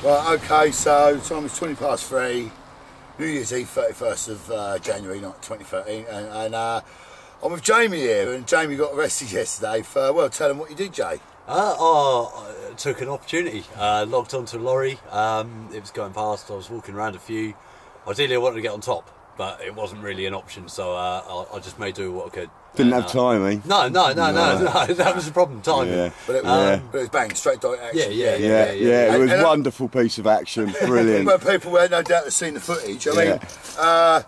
Well, okay, so the time is 3:20. New Year's Eve, 31st of January, not 2013, and I'm with Jamie here, and Jamie got arrested yesterday for, well, tell him what you did, Jay. I took an opportunity, logged onto a lorry, it was going past, I was walking around a few. Ideally I wanted to get on top, but it wasn't really an option, so I just made do what I could. Didn't have time, eh? No, that was the problem, timing. Yeah. But it was bang, straight direct action. Yeah, it was a wonderful piece of action, brilliant. Well, people had no doubt have seen the footage. I mean,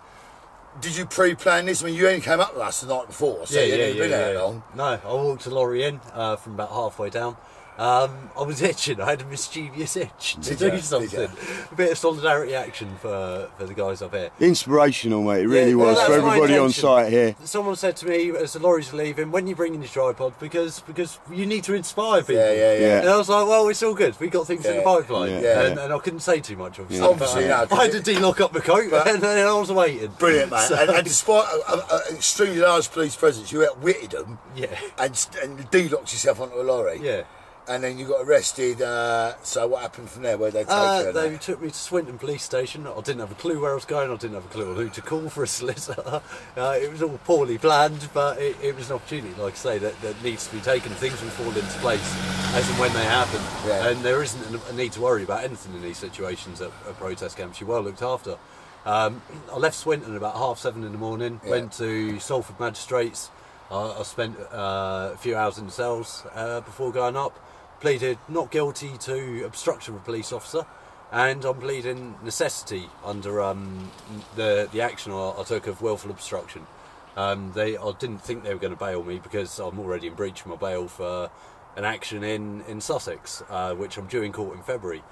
did you pre-plan this? I mean, you only came up with us the night before, so you hadn't been there long. No, I walked the lorry in from about halfway down. I was itching. I had a mischievous itch to do something. A bit of solidarity action for the guys up here. Inspirational, mate. It really was for everybody on site here. Someone said to me as the lorries were leaving, "When you bring in your tripod, because you need to inspire people." Yeah. And I was like, "Well, it's all good. We got things in the pipeline." And I couldn't say too much, obviously. Obviously, I had to de-lock up my coat, and then I was waiting. Brilliant, man. So, and despite an extremely large police presence, you outwitted them. Yeah. And de-locked yourself onto a lorry. Yeah. And then you got arrested, so what happened from there? Where they take you? They took me to Swinton police station. I didn't have a clue where I was going, I didn't have a clue on who to call for a solicitor. It was all poorly planned, but it was an opportunity, like I say, that needs to be taken. Things will fall into place as and when they happen. Yeah. And there isn't a need to worry about anything in these situations at protest camps. You're well looked after. I left Swinton about 7:30 in the morning, went to Salford Magistrates. I spent a few hours in the cells before going up. Pleaded not guilty to obstruction of a police officer, and I'm pleading necessity under the action I took of willful obstruction. I didn't think they were going to bail me because I'm already in breach of my bail for an action in Sussex, which I'm due in court in February.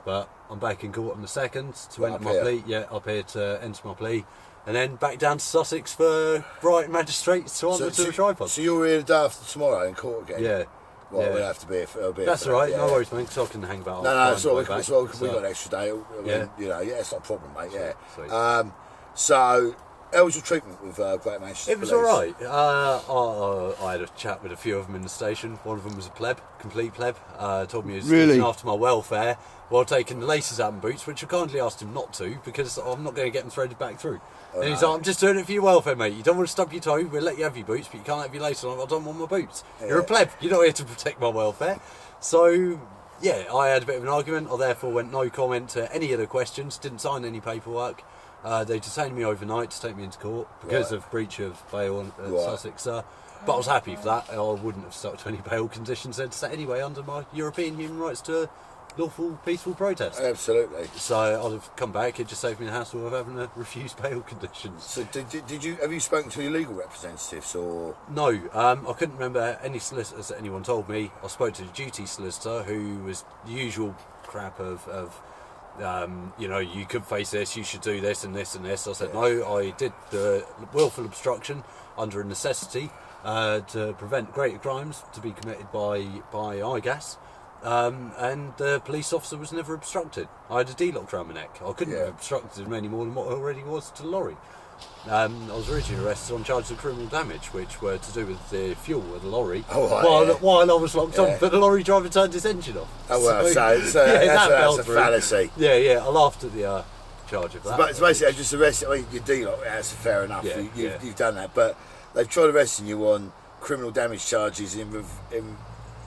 But I'm back in court on the 2nd to enter my plea. Yeah, up here to enter my plea. And then back down to Sussex for Brighton Magistrates to answer to the tripod. So you're here the day after tomorrow in court again? Yeah. Well, we'll have to be. That's all right. No worries, mate. Because I can hang about. No, it's all right. We've got an extra day. I mean, it's not a problem, mate. Yeah. Sweet. So, how was your treatment with Great Manchester? It was all right. I had a chat with a few of them in the station. One of them was a pleb, complete pleb. Told me he was looking after my welfare while taking the laces out of my boots, which I kindly asked him not to because I'm not going to get them threaded back through. And he's like, "I'm just doing it for your welfare, mate. You don't want to stub your toe, we'll let you have your boots, but you can't have your laces on. I don't want my boots. You're a pleb, you're not here to protect my welfare." So, yeah, I had a bit of an argument. I therefore went no comment to any of the questions, didn't sign any paperwork. They detained me overnight to take me into court because of breach of bail at Sussex. But I was happy for that. I wouldn't have stuck to any bail conditions then to set anyway under my European human rights to lawful, peaceful protest. Absolutely. So I'd have come back. It just saved me the hassle of having to refuse bail conditions. So have you spoken to your legal representatives or? No, I couldn't remember any solicitors that anyone told me. I spoke to the duty solicitor, who was the usual crap of you could face this, you should do this and this and this. I said no, I did the willful obstruction under a necessity to prevent greater crimes to be committed by eye gas. And the police officer was never obstructed. I had a D-lock around my neck. I couldn't have obstructed him any more than what I already was to the lorry. I was originally arrested on charges of criminal damage, which were to do with the fuel of the lorry while I was locked on, but the lorry driver turned his engine off. Oh well, so that's a fallacy. Yeah, I laughed at the charge of that. But basically, I just arrested. I mean, your D-lock, that's fair enough. You've done that, but they've tried arresting you on criminal damage charges in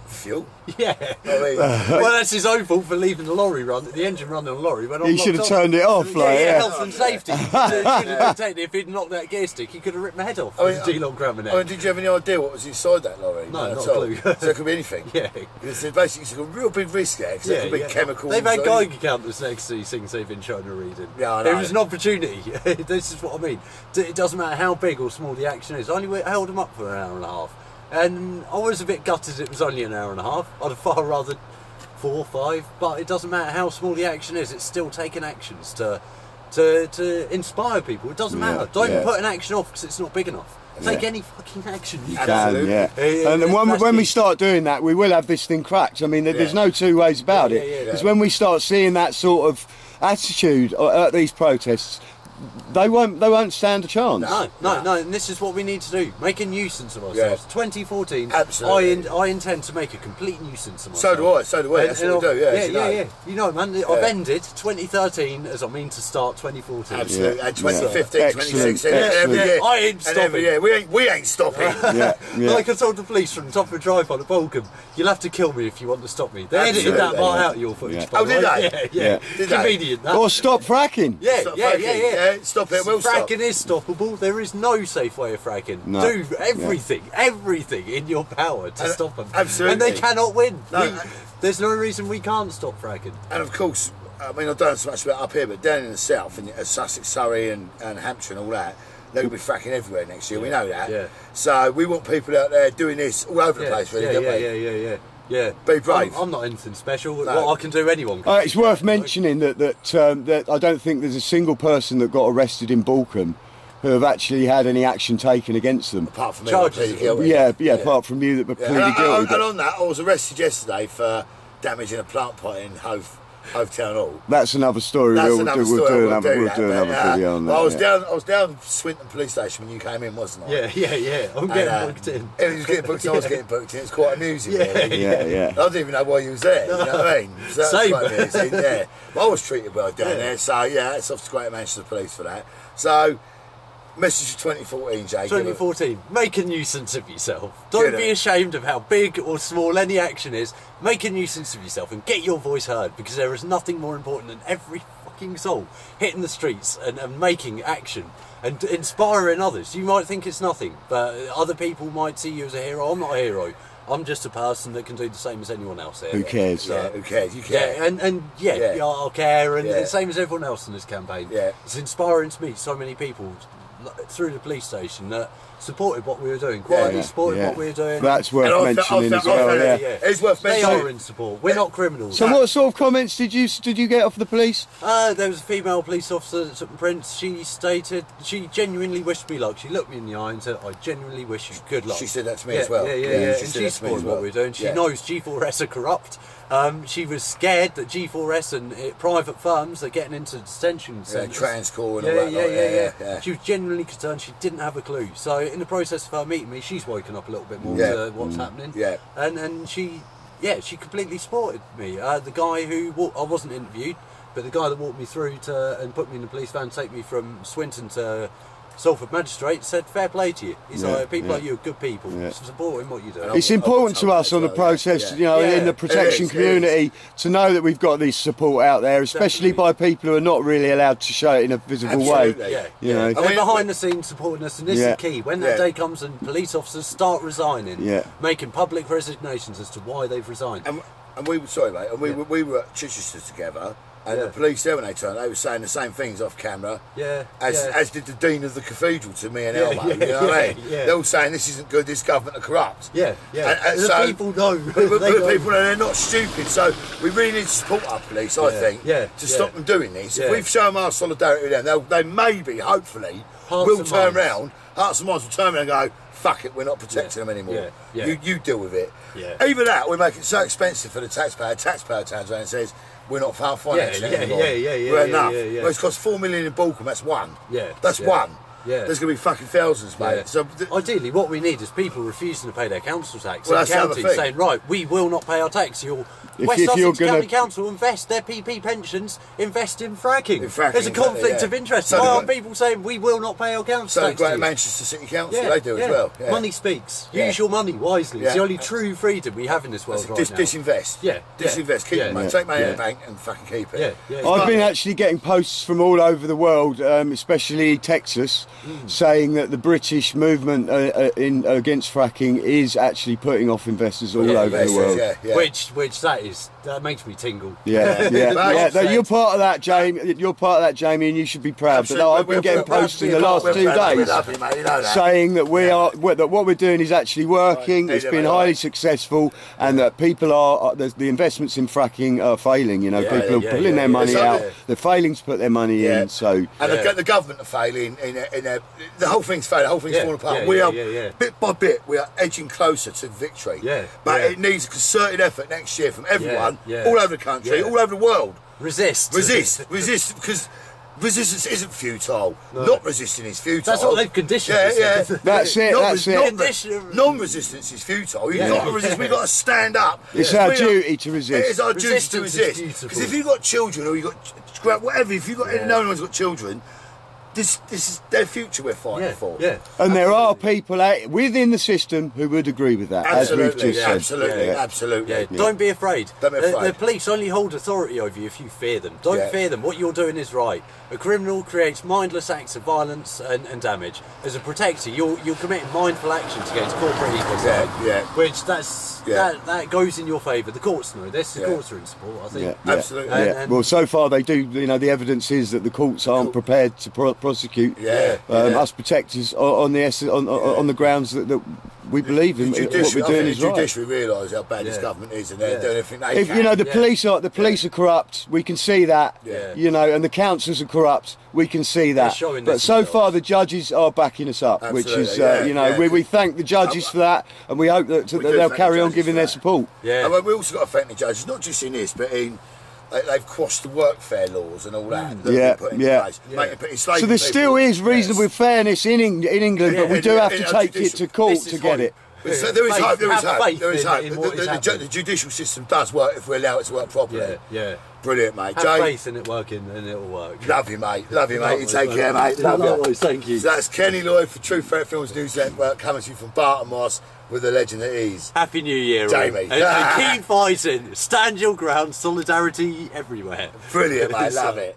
fuel. Yeah. Well, that's his own fault for leaving the engine running on the lorry. When he should have turned it off. Health and safety. He could have detected if he'd knocked that gear stick, he could have ripped my head off. D-lock around my neck. Did you have any idea what was inside that lorry? No, not a clue. So it could be anything. Because basically it's a real big risk there. Because there could be chemicals. They've had Geiger counters next to these things they've been trying to read in. Yeah, I know. It was an opportunity. This is what I mean. It doesn't matter how big or small the action is. I only held them up for an hour and a half. And I was a bit gutted it was only an hour and a half. I'd have far rather 4 or 5, but it doesn't matter how small the action is, it's still taking actions to inspire people. It doesn't matter. Don't put an action off because it's not big enough. Take any fucking action you can. And then when we start doing that, we will have this thing cracked. I mean, there's no two ways about it. Because when we start seeing that sort of attitude at these protests, they won't stand a chance. No, and this is what we need to do: make a nuisance of ourselves. 2014. Absolutely. I intend to make a complete nuisance of myself. So do I. That's what we do. Yeah. You know, man, I've ended 2013 as I mean to start 2014. Absolutely. And 2015, Excellent. 2016, every year. I ain't stopping. Every year. We ain't stopping. Like I told the police from the top of a drive-on at Bolcombe, you'll have to kill me if you want to stop me. They edited that part out of your footage. Oh, did they? Yeah. Did Convenient. That. Or stop fracking. Yeah. Stop it. We'll stop. Fracking is stoppable. There is no safe way of fracking. No. Do everything in your power to stop them. Absolutely. And they cannot win. No. There's no reason we can't stop fracking. And of course, I mean, I don't know so much about up here, but down in the south, in Sussex, Surrey, and Hampshire, and all that, they're going to be fracking everywhere next year. We know that. Yeah. So we want people out there doing this all over the place, really, don't we? Yeah. Be brave. I'm not anything special. No. What I can do, anyone can. It's worth mentioning that I don't think there's a single person that got arrested in Balcombe who have actually had any action taken against them. Apart from me, Charges. Apart from you that were pleaded guilty. And on that, I was arrested yesterday for damaging a plant pot in Hove Town Hall. That's another story. That's We'll another do story. another video on that. I was down Swinton Police Station when you came in, wasn't I? Yeah. I'm getting booked in. He was getting booked in, I was getting booked in. It's quite amusing, really. Yeah. I didn't even know why you was there, you know what I mean? So that's Same. quite amusing, yeah. But I was treated well down there, so yeah, it's off to Greater Manchester Police for that. So, message for 2014, Jay. 2014, make a nuisance of yourself. Don't be ashamed of how big or small any action is. Make a nuisance of yourself and get your voice heard, because there is nothing more important than every fucking soul hitting the streets and making action and inspiring others. You might think it's nothing, but other people might see you as a hero. I'm not a hero. I'm just a person that can do the same as anyone else here. Who cares? Who cares? You care. Yeah, I'll care, and the same as everyone else in this campaign. Yeah. It's inspiring to meet so many people through the police station that supported what we were doing, quietly supported what we were doing. That's worth mentioning as well. It's worth mentioning. They are in support. We're not criminals. So what sort of comments did you get off the police? There was a female police officer that took the prints. She stated she genuinely wished me luck. She looked me in the eye and said, "I genuinely wish you good luck." She said that to me as well. Yeah. And she supported what we were doing. She knows G4S are corrupt. She was scared that G4S and private firms are getting into detention centres. Transcore and all that. Yeah. She was genuinely concerned. She didn't have a clue. So in the process of her meeting me, she's woken up a little bit more to what's happening. Yeah. And she completely supported me. The guy who I wasn't interviewed, but the guy that walked me through and put me in the police van, take me from Swinton to Salford Magistrate, said fair play to you. He's like, people like you are good people, supporting what you do. It's important to us on the process, you know, in the protection community, to know that we've got this support out there, especially by people who are not really allowed to show it in a visible way. You know, they're behind the scenes supporting us, and this is key. When that day comes and police officers start resigning, making public resignations as to why they've resigned. And we we were at Chichester together. And the police there, when they turned, they were saying the same things off camera. As did the Dean of the Cathedral to me and Elmo. You know what I mean? They're all saying this isn't good, this government are corrupt. And so, people know. The people know they're not stupid. So we really need to support our police, I think, to stop them doing this. If we've shown our solidarity with them, they maybe, hopefully, will turn around, hearts and minds will turn around and go, fuck it, we're not protecting them anymore. You deal with it. Either that, we make it so expensive for the taxpayer. Taxpayer turns around and says, we're not financing it anymore. We're enough. Well, it's cost $4 million in Balcombe, that's one. That's one. There's going to be fucking thousands, mate. So ideally, what we need is people refusing to pay their council tax. And counties saying, right, we will not pay our tax. West Sussex County Council invest their PP pensions, invest in fracking. There's a conflict of interest. Why aren't people saying we will not pay our council tax? So Greater Manchester City Council, they do as well. Money speaks. Use your money wisely. It's the only true freedom we have in this world right now. Disinvest. Disinvest. Keep your money. Take money in the bank and fucking keep it. I've been actually getting posts from all over the world, especially Texas, saying that the British movement against fracking is actually putting off investors all over the world. Which that makes me tingle. You're part of that, Jamie. You're part of that, Jamie, and you should be proud. But no, I've been getting posts in the last 2 days saying that what we're doing is actually working. It's been highly successful, and that people are the investments in fracking are failing. You know, people are pulling their money out. They're failing to put their money in. So the government are failing. The whole thing's failing. The whole thing's falling apart. We are bit by bit. We are edging closer to victory. But it needs a concerted effort next year from everyone, all over the country, all over the world. Resist, because resistance isn't futile. No. Not resisting is futile. That's what they've conditioned. Yeah. That's it. Non-resistance is futile. You've got to resist. We've got to stand up. It's our duty to resist. It is our duty to resist. Because if you've got children or you've got whatever, if you've got no one's got children. This is their future we're fighting for. Yeah. And there are people within the system who would agree with that, absolutely, as we've just said. Absolutely. Yeah. Don't be afraid. Don't be afraid. The police only hold authority over you if you fear them. Don't fear them. What you're doing is right. A criminal creates mindless acts of violence and damage. As a protector, you're committing mindful actions against corporate ecocide. Which that goes in your favour. The courts know this. The courts are in support, I think. Absolutely. And well, so far they do. You know, the evidence is that the courts aren't prepared to prosecute us protectors on the grounds that we believe in what we're doing is right. The judiciary realise how bad this government is, and they're doing everything they can. You know, the police are corrupt. We can see that. You know, and the councils are corrupt. We can see that. But so far, the judges are backing us up, which is you know, we thank the judges for that, and we hope that they'll carry on giving their support. And we also got to thank the judges, not just in this, but in. They've quashed the workfare laws and all that. So there still is reasonable fairness in England, but we do have to take it to court to get it. So there is hope. There is hope. The judicial system does work if we allow it to work properly. Brilliant, mate. Have faith in it working, and it'll work. Love you, mate. You take care, mate. Thank you. So that's Kenny Lloyd for Truthferretfilms News Network, coming to you from Barton with the legend that is. Happy New Year, Jamie. And keep fighting. Stand your ground. Solidarity everywhere. Brilliant, mate. Love it.